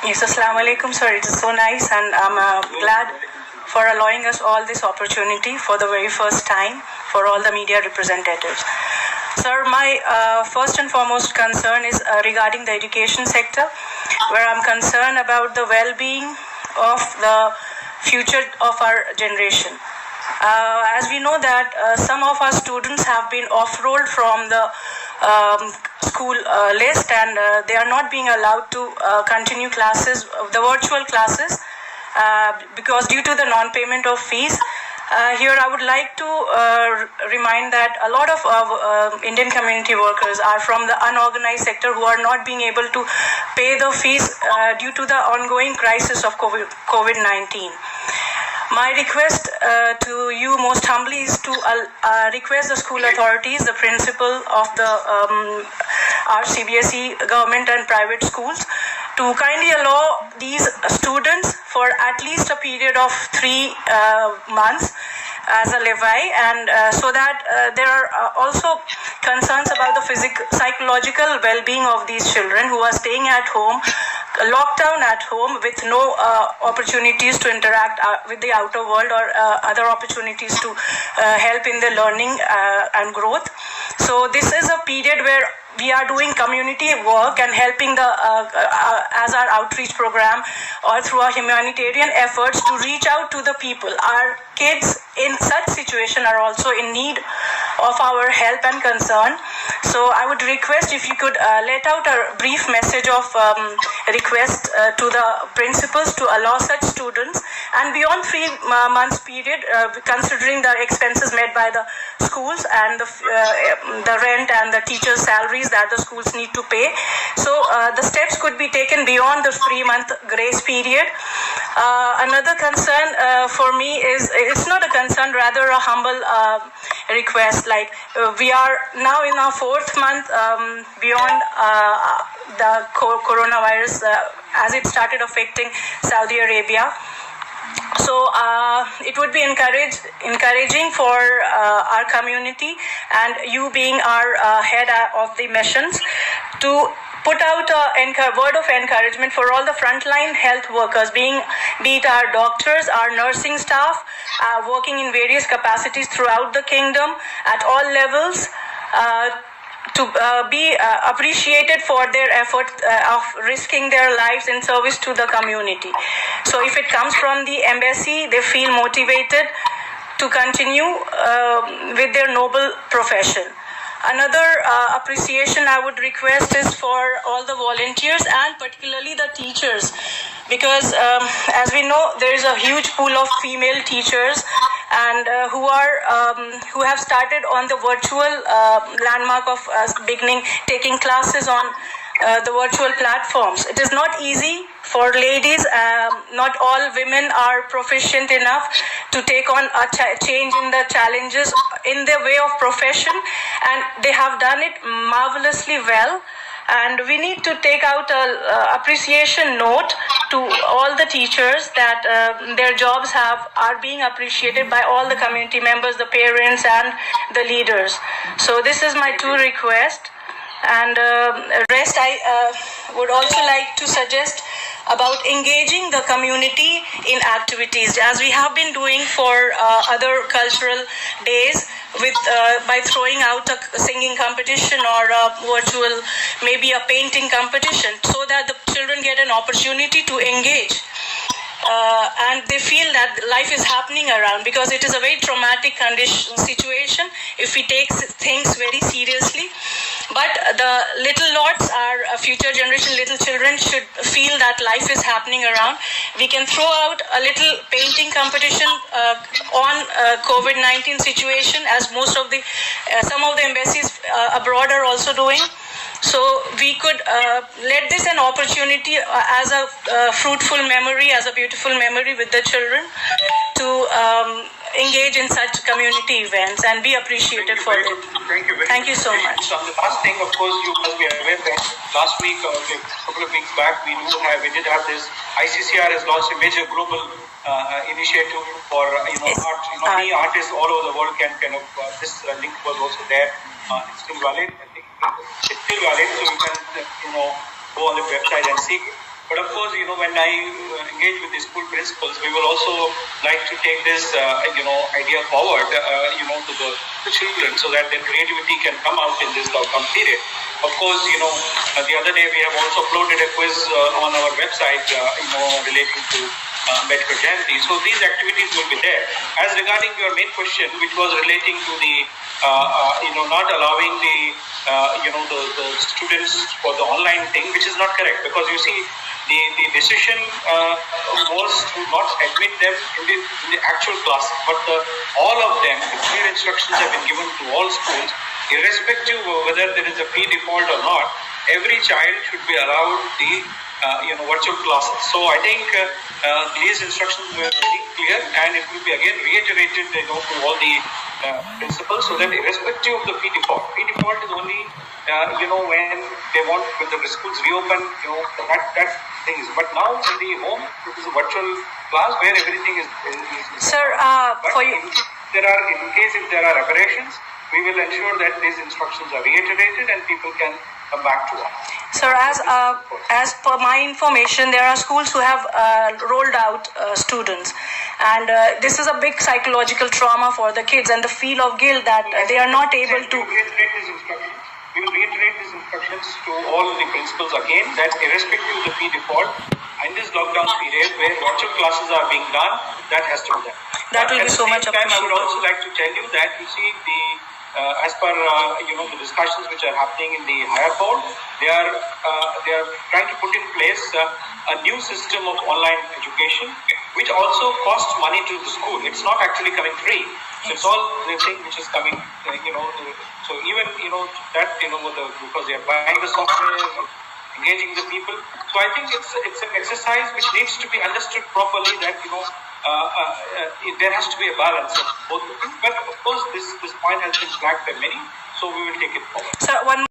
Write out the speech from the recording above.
Yes, Assalamu alaikum, sir. It is so nice, and I'm glad for allowing us all this opportunity for the very first time for all the media representatives. Sir, my first and foremost concern is regarding the education sector, where I'm concerned about the well-being of the future of our generation. As we know that some of our students have been off-rolled from the school list, and they are not being allowed to continue classes, the virtual classes, because due to the non-payment of fees. Here I would like to remind that a lot of Indian community workers are from the unorganized sector who are not being able to pay the fees due to the ongoing crisis of COVID-19. My request to you most humbly is to request the school authorities, the principal of the our CBSE government and private schools, to kindly allow these students for at least a period of 3 months as a levy, and so that there are also concerns about the psychological well-being of these children who are staying at home, locked down at home with no opportunities to interact with the outer world or other opportunities to help in the learning and growth. So this is a period where we are doing community work and helping the as our outreach program or through our humanitarian efforts to reach out to the people. Our kids in such situation are also in need of our help and concern. So I would request if you could let out a brief message of request to the principals to allow such students, and beyond 3 months period, considering the expenses made by the schools and the rent and the teachers' salaries that the schools need to pay. So the steps could be taken beyond the 3-month grace period. Another concern for me is, it's not a concern, rather a humble request. Like we are now in our 4th month beyond the coronavirus as it started affecting Saudi Arabia. So it would be encouraging for our community, and you being our head of the missions, to put out a word of encouragement for all the frontline health workers, be it our doctors, our nursing staff, working in various capacities throughout the kingdom at all levels, to be appreciated for their effort of risking their lives in service to the community. So if it comes from the embassy, they feel motivated to continue with their noble profession. Another appreciation I would request is for all the volunteers and particularly the teachers, because as we know, there is a huge pool of female teachers and who have started on the virtual landmark of beginning taking classes on the virtual platforms. It is not easy for ladies. Not all women are proficient enough to take on a change in the challenges in their way of profession, and they have done it marvelously well. And we need to take out a appreciation note to all the teachers that their jobs are being appreciated by all the community members, the parents and the leaders. So this is my 2 requests. And rest, I would also like to suggest about engaging the community in activities, as we have been doing for other cultural days, with by throwing out a singing competition or a virtual, maybe a painting competition, so that the children get an opportunity to engage. And they feel that life is happening around, because it is a very traumatic situation if we take things very seriously. But the little lots, our future generation, little children, should feel that life is happening around. We can throw out a little painting competition on COVID-19 situation, as most of the some of the embassies abroad are also doing. So we could let this an opportunity as a fruitful memory, as a beautiful memory with the children, to engage in such community events and be appreciated for it. Thank you so much. So the last thing, of course, you must be aware that last week, a couple of weeks back, we did have this. ICCR has launched a major global initiative for art. Many artists all over the world can kind of. This link was also there. It's still valid. I think it's still valid, so you can go on the website and see. But of course, when I engage with the school principals, we will also like to take this, idea forward, to the children so that their creativity can come out in this lockdown period. Of course, the other day we have also uploaded a quiz on our website, relating to Ambedkar Jayanti. So these activities will be there. As regarding your main question, which was relating to the, not allowing the students for the online thing, which is not correct, because you see, the decision was to not admit them in the actual class, but all of them, the clear instructions have been given to all schools, irrespective of whether there is a fee default or not. Every child should be allowed the virtual classes. So I think these instructions were very clear, and it will be again reiterated, to all the principals, so that irrespective of the fee default is only when the schools reopen, that thing is. But now in the home, it is a virtual class where everything is. Sir, but for you. in case if there are aberrations, we will ensure that these instructions are reiterated and people can come back to us. Sir, as per my information, there are schools who have rolled out students, and this is a big psychological trauma for the kids, and the feel of guilt that they are not able to. We will reiterate these instructions to all the principals again, that irrespective of the fee default, in this lockdown period where virtual classes are being done, that has to be done. That will be so much appreciated. I would also like to tell you that as per the discussions which are happening in the higher board, they are trying to put in place a new system of online education, which also costs money to the school. It's not actually coming free. So it's all the thing which is coming, so even that because they are buying the software, engaging the people. So I think it's an exercise which needs to be understood properly, that there has to be a balance of both. But of course, this point has been flagged by many, so we will take it forward. Sir, one